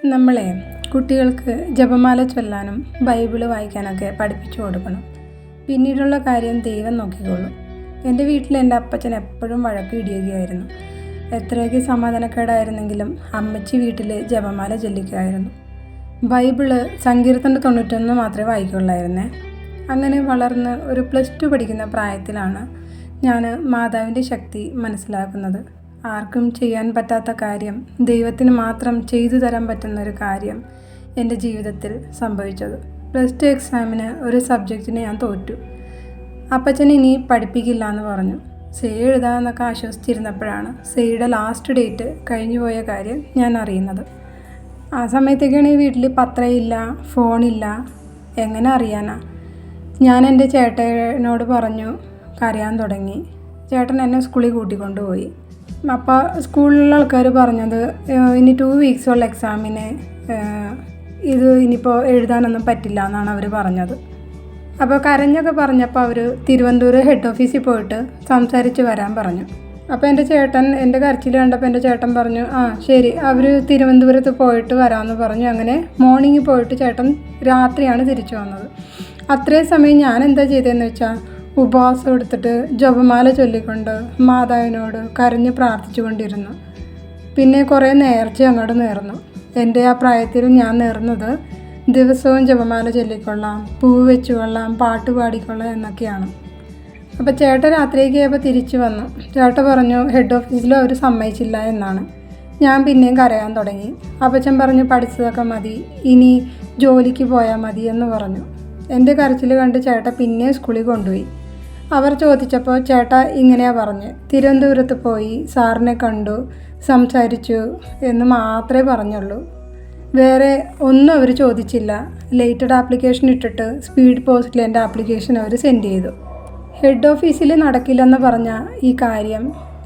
നമ്മളെ കുട്ടികൾക്ക് ജപമാല ചൊല്ലാനും ബൈബിള് വായിക്കാനൊക്കെ പഠിപ്പിച്ചു കൊടുക്കണം. പിന്നീടുള്ള കാര്യം ദൈവം നോക്കിക്കോളും. എൻ്റെ വീട്ടിൽ എൻ്റെ അപ്പച്ചൻ എപ്പോഴും വഴക്ക് ഇടിയുകയായിരുന്നു. എത്രയൊക്കെ സമാധാനക്കേടായിരുന്നെങ്കിലും അമ്മച്ചി വീട്ടിൽ ജപമാല ചൊല്ലിക്കുമായിരുന്നു. ബൈബിള് സങ്കീർത്തനം 91 മാത്രമേ വായിക്കുള്ളായിരുന്നേ. അങ്ങനെ വളർന്ന് ഒരു +2 പഠിക്കുന്ന പ്രായത്തിലാണ് ഞാൻ മാതാവിൻ്റെ ശക്തി മനസ്സിലാക്കുന്നത്. ആർക്കും ചെയ്യാൻ പറ്റാത്ത കാര്യം ദൈവത്തിന് മാത്രം ചെയ്തു തരാൻ പറ്റുന്നൊരു കാര്യം എൻ്റെ ജീവിതത്തിൽ സംഭവിച്ചത്. +2 എക്സാമിന് ഒരു സബ്ജക്റ്റിന് ഞാൻ തോറ്റു. അപ്പച്ചൻ ഇനി പഠിപ്പിക്കില്ല എന്ന് പറഞ്ഞു. സേ എഴുതാമെന്നൊക്കെ ആശ്വസിച്ചിരുന്നപ്പോഴാണ് സേയുടെ ലാസ്റ്റ് ഡേറ്റ് കഴിഞ്ഞു പോയ കാര്യം ഞാൻ അറിയുന്നത്. ആ സമയത്തേക്കാണ് ഈ വീട്ടിൽ പത്രമില്ല, ഫോണില്ല, എങ്ങനെ അറിയാനാ? ഞാൻ എൻ്റെ ചേട്ടനോട് പറഞ്ഞു കരയാൻ തുടങ്ങി. ചേട്ടൻ എന്നെ സ്കൂളിൽ കൂട്ടിക്കൊണ്ടുപോയി. അപ്പോൾ സ്കൂളിലെ ആൾക്കാർ പറഞ്ഞത് ഇനി 2 വീക്സുള്ള എക്സാമിന് ഇത് ഇനിയിപ്പോൾ എഴുതാനൊന്നും പറ്റില്ല എന്നാണ് അവർ പറഞ്ഞത്. അപ്പോൾ കരഞ്ഞൊക്കെ പറഞ്ഞപ്പോൾ അവർ തിരുവനന്തപുരം ഹെഡ് ഓഫീസിൽ പോയിട്ട് സംസാരിച്ച് വരാൻ പറഞ്ഞു. അപ്പോൾ എൻ്റെ ചേട്ടൻ എൻ്റെ കരച്ചിൽ കണ്ടപ്പോൾ എൻ്റെ ചേട്ടൻ പറഞ്ഞു ശരി, അവർ തിരുവനന്തപുരത്ത് പോയിട്ട് വരാമെന്ന് പറഞ്ഞു. അങ്ങനെ മോർണിംഗ് പോയിട്ട് ചേട്ടൻ രാത്രിയാണ് തിരിച്ചു വന്നത്. അത്രയും സമയം ഞാൻ എന്താ ചെയ്തതെന്ന് വെച്ചാൽ ഉപവാസം എടുത്തിട്ട് ജപമാല ചൊല്ലിക്കൊണ്ട് മാതാവിനോട് കരഞ്ഞ് പ്രാർത്ഥിച്ചു കൊണ്ടിരുന്നു. പിന്നെ കുറേ നേർച്ച അങ്ങോട്ട് നേർന്നു. എൻ്റെ ആ പ്രായത്തിൽ ഞാൻ നേർന്നത് ദിവസവും ജപമാല ചൊല്ലിക്കൊള്ളാം, പൂവ് വെച്ച് കൊള്ളാം, പാട്ട് പാടിക്കൊള്ളാം എന്നൊക്കെയാണ്. അപ്പോൾ ചേട്ടൻ രാത്രിയൊക്കെ ആയപ്പോൾ തിരിച്ചു വന്നു. ചേട്ടൻ പറഞ്ഞു ഹെഡ് ഓഫീസിലും അവർ സമ്മതിച്ചില്ല എന്നാണ്. ഞാൻ പിന്നെയും കരയാൻ തുടങ്ങി. അപ്പച്ചൻ പറഞ്ഞു പഠിച്ചതൊക്കെ മതി, ഇനി ജോലിക്ക് പോയാൽ മതി എന്ന് പറഞ്ഞു. എൻ്റെ കരച്ചിൽ കണ്ട് ചേട്ടൻ പിന്നെയും സ്കൂളിൽ കൊണ്ടുപോയി. അവർ ചോദിച്ചപ്പോൾ ചേട്ടൻ ഇങ്ങനെയാണ് പറഞ്ഞ്, തിരുവനന്തപുരത്ത് പോയി സാറിനെ കണ്ടു, സംസാരിച്ചു എന്ന് മാത്രമേ പറഞ്ഞുള്ളൂ. വേറെ ഒന്നും അവർ ചോദിച്ചില്ല. ലേറ്റഡ് ആപ്ലിക്കേഷൻ ഇട്ടിട്ട് സ്പീഡ് പോസ്റ്റിൽ എൻ്റെ ആപ്ലിക്കേഷൻ അവർ സെൻഡ് ചെയ്തു. ഹെഡ് ഓഫീസിൽ നടക്കില്ലെന്ന് പറഞ്ഞ ഈ കാര്യം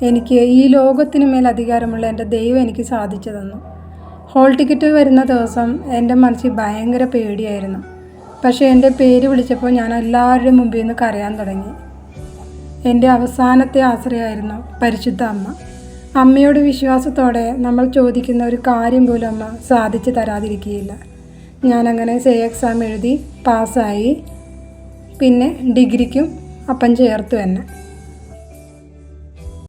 എനിക്ക് ഈ ലോകത്തിന് മേൽ അധികാരമുള്ള എൻ്റെ ദൈവം എനിക്ക് സാധിച്ചു തന്നു. ഹോൾ ടിക്കറ്റ് വരുന്ന ദിവസം എൻ്റെ മനസ്സിൽ ഭയങ്കര പേടിയായിരുന്നു. പക്ഷേ എൻ്റെ പേര് വിളിച്ചപ്പോൾ ഞാൻ എല്ലാവരുടെയും മുമ്പിൽ നിന്ന് കരയാൻ തുടങ്ങി. എൻ്റെ അവസാനത്തെ ആശ്രയമായിരുന്നു പരിശുദ്ധ അമ്മ. അമ്മയോട് വിശ്വാസത്തോടെ നമ്മൾ ചോദിക്കുന്ന ഒരു കാര്യം പോലും അമ്മ സാധിച്ചു തരാതിരിക്കുകയില്ല. ഞാനങ്ങനെ സേ എക്സാം എഴുതി പാസ്സായി. പിന്നെ ഡിഗ്രിക്കും അപ്പം ചേർത്തു തന്നെ.